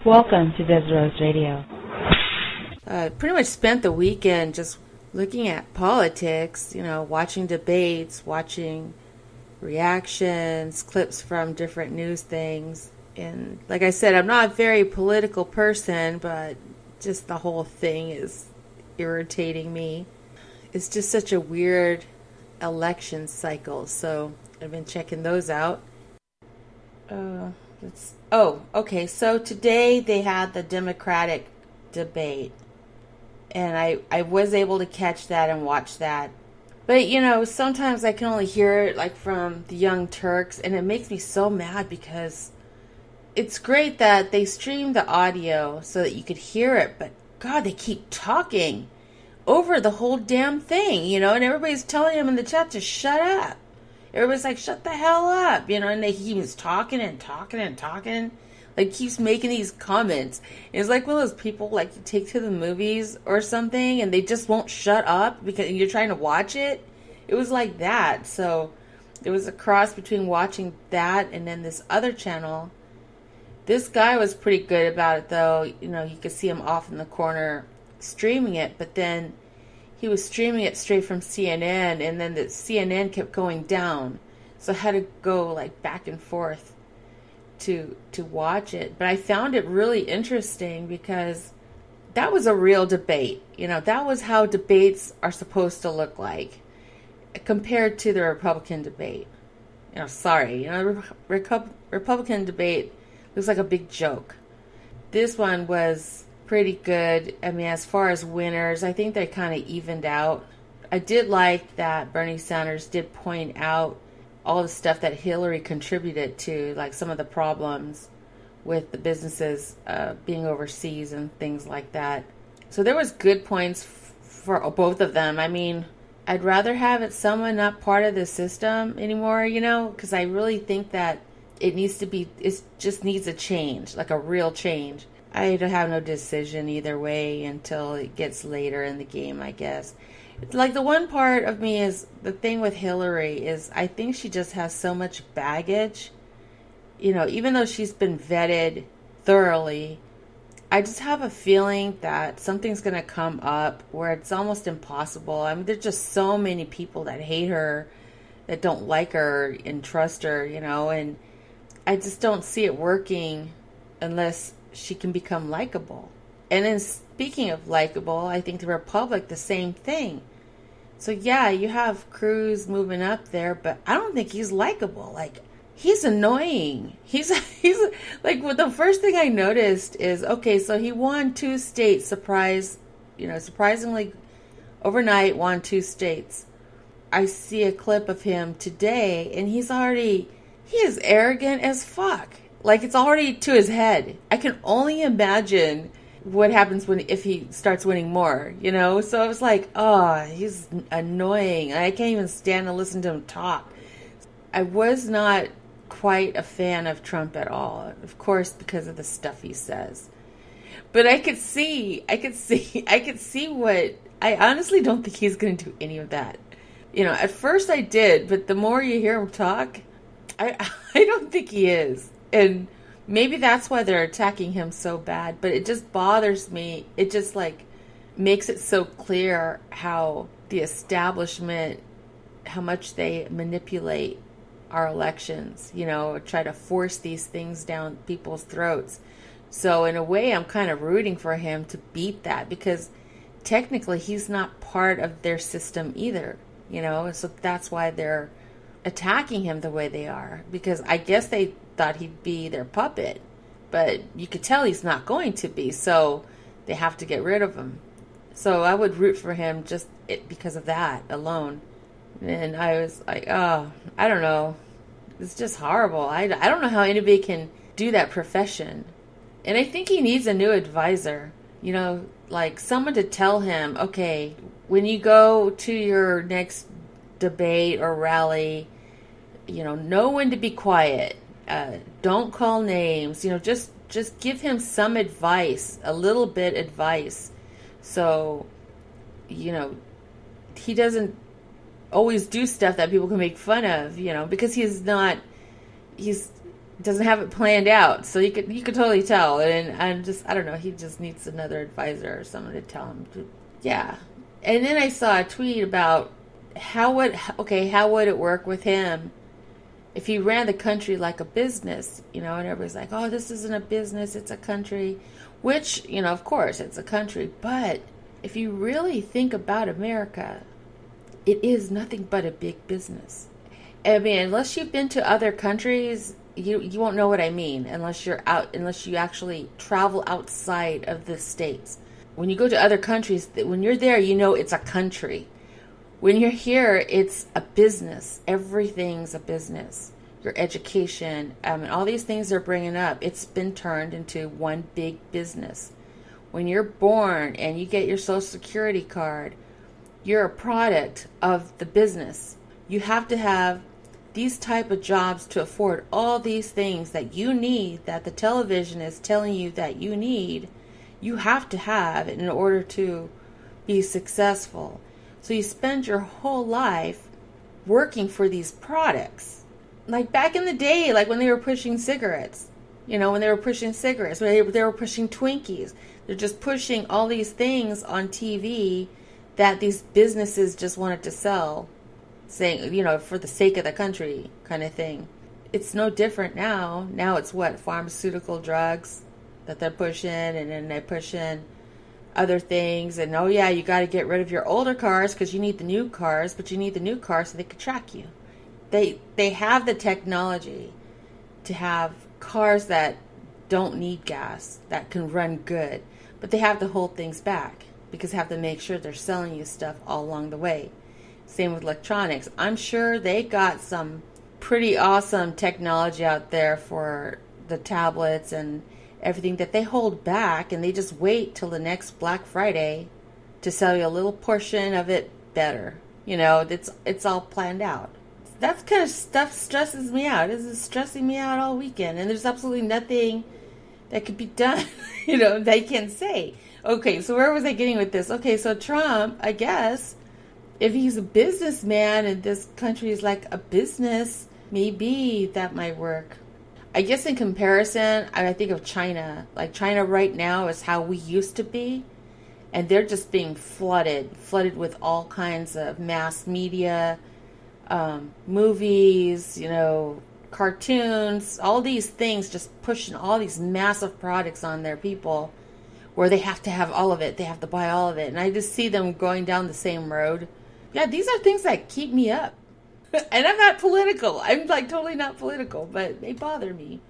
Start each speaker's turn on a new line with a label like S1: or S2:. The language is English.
S1: Welcome to Desirose Radio.
S2: Pretty much spent the weekend just looking at politics, watching debates, watching reactions, clips from different news things. And like I said, I'm not a very political person, but just the whole thing is irritating me. It's just such a weird election cycle, so I've been checking those out. Okay, so today they had the Democratic debate, and I was able to catch that and watch that. But, sometimes I can only hear it, like, from the Young Turks, and it makes me so mad because it's great that they stream the audio so that you could hear it, but, God, they keep talking over the whole damn thing, and everybody's telling him in the chat to shut up. Everybody's like, shut the hell up, and he keeps talking and talking and talking, like, keeps making these comments. And it's like one of those people, like, you take to the movies or something, and they just won't shut up because you're trying to watch it. It was like that. So there was a cross between watching that and then this other channel. This guy was pretty good about it, though. You could see him off in the corner streaming it, but then he was streaming it straight from CNN, and then the CNN kept going down, so I had to go like back and forth to watch it. But I found it really interesting because that was a real debate. That was how debates are supposed to look like compared to the Republican debate. Republican debate looks like a big joke. This one was pretty good. I mean, as far as winners, I think they kind of evened out. I did like that Bernie Sanders did point out all the stuff that Hillary contributed to, like some of the problems with the businesses being overseas and things like that. So there was good points for both of them. I mean, I'd rather have it someone not part of the system anymore, because I really think that it just needs a change, like a real change. I have no decision either way until it gets later in the game, I guess. It's like the one part of me is the thing with Hillary is I think she just has so much baggage. Even though she's been vetted thoroughly, I just have a feeling that something's going to come up where it's almost impossible. I mean, there's just so many people that hate her, that don't like her and trust her, and I just don't see it working unless she can become likable. And then speaking of likable, I think the Republic, the same thing. So yeah, you have Cruz moving up there, but I don't think he's likable. Like, he's annoying. He's like, well, the first thing I noticed is, okay, so he won 2 states, surprisingly overnight won 2 states. I see a clip of him today, and he is arrogant as fuck. Like, it's already to his head. I can only imagine what happens if he starts winning more, So I was like, oh, he's annoying. I can't even stand to listen to him talk. I was not quite a fan of Trump at all, of course, because of the stuff he says. But I could see what, I honestly don't think he's going to do any of that. At first I did, but the more you hear him talk, I don't think he is. And maybe that's why they're attacking him so bad. But it just bothers me. It just, makes it so clear how the establishment, how much they manipulate our elections, try to force these things down people's throats. So in a way, I'm kind of rooting for him to beat that because technically he's not part of their system either, So that's why they're attacking him the way they are, because I guess they thought he'd be their puppet, but you could tell he's not going to be, so they have to get rid of him. So I would root for him just because of that alone. And I was like, oh, I don't know. It's just horrible. I don't know how anybody can do that profession. And I think he needs a new advisor, like someone to tell him, okay, when you go to your next debate or rally, know when to be quiet. Don't call names. Just give him some advice, a little bit advice. So, he doesn't always do stuff that people can make fun of, because he's Doesn't have it planned out, so you could totally tell. And I don't know, he just needs another advisor or someone to tell him to, yeah. And then I saw a tweet about how would it work with him if he ran the country like a business, and everybody's like, oh, this isn't a business, it's a country, which, of course it's a country, but if you really think about America, it is nothing but a big business. I mean, unless you've been to other countries, you won't know what I mean unless you actually travel outside of the States. When you go to other countries, when you're there, it's a country. When you're here, it's a business. Everything's a business. Your education, and all these things they're bringing up, it's been turned into one big business. When you're born and you get your Social Security card, you're a product of the business. You have to have these type of jobs to afford all these things that you need, that the television is telling you that you need. You have to have it in order to be successful. So you spend your whole life working for these products. Like back in the day, like when they were pushing cigarettes, when they were pushing Twinkies. They're just pushing all these things on TV that these businesses just wanted to sell, saying, for the sake of the country kind of thing. It's no different now. Now it's pharmaceutical drugs that they're pushing, and then they push in other things. And oh yeah, you got to get rid of your older cars because you need the new cars, but you need the new cars so they can track you. They have the technology to have cars that don't need gas, that can run good, but they have to hold things back because they have to make sure they're selling you stuff all along the way. Same with electronics. I'm sure they got some pretty awesome technology out there for the tablets and everything that they hold back, and they just wait till the next Black Friday to sell you a little portion of it better. It's all planned out. That kind of stuff stresses me out. This is stressing me out all weekend, and there's absolutely nothing that could be done, they can say. Okay, so where was I getting with this? Okay, so Trump, I guess, if he's a businessman and this country is like a business, maybe that might work. I guess in comparison, I think of China. Like China right now is how we used to be. And they're just being flooded with all kinds of mass media, movies, cartoons, all these things, just pushing all these massive products on their people where they have to have all of it. They have to buy all of it. And I just see them going down the same road. Yeah, these are things that keep me up. And I'm not political. I'm like totally not political, but they bother me.